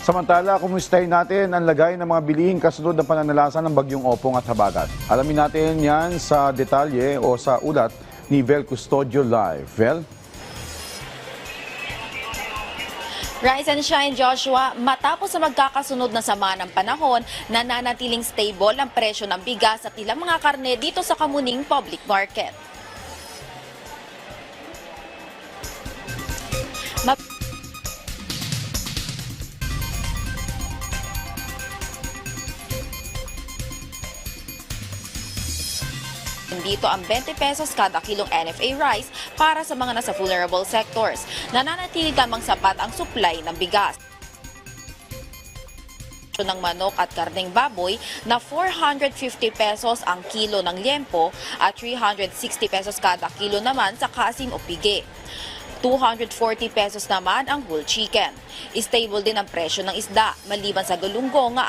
Samantala, kumustahin natin ang lagay ng mga bilihing kasunod ng pananalasan ng bagyong Opong at Habagat. Alamin natin yan sa detalye o sa ulat ni Vel Custodio Live. Vel? Rise and shine, Joshua. Matapos sa magkakasunod na sama ng panahon, nananatiling stable ang presyo ng bigas at ilang mga karne dito sa Kamuning Public Market. Dito ang 20 pesos kada kilong NFA rice para sa mga nasa vulnerable sectors. Nananatili lamang sapat ang supply ng bigas ng manok at karneng baboy na 450 pesos ang kilo ng liempo at 360 pesos kada kilo naman sa kasim o pigi. 240 pesos naman ang whole chicken. Stable din ang presyo ng isda maliban sa gulunggong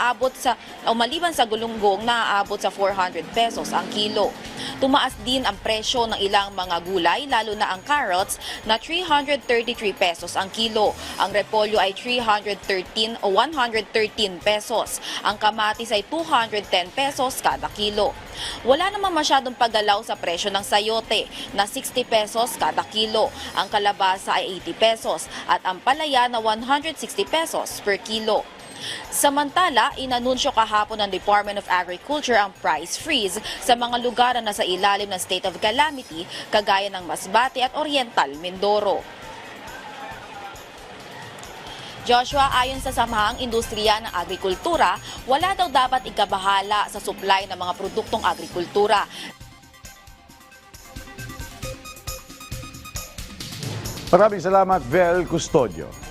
na aabot sa 400 pesos ang kilo. Tumaas din ang presyo ng ilang mga gulay lalo na ang carrots na 333 pesos ang kilo. Ang repolyo ay 113 pesos. Ang kamatis ay 210 pesos kada kilo. Wala namang masyadong paggalaw sa presyo ng sayote na 60 pesos kada kilo. Ang kalabasa ay 80 pesos at ang palaya na 160 pesos per kilo. Samantala, inanunsyo kahapon ng Department of Agriculture ang price freeze sa mga lugar na nasa ilalim ng state of calamity kagaya ng Masbate at Oriental Mindoro. Joshua, ayon sa Samahang Industriya ng Agrikultura, wala daw dapat ikabahala sa supply ng mga produktong agrikultura. Maraming salamat, Vel Custodio.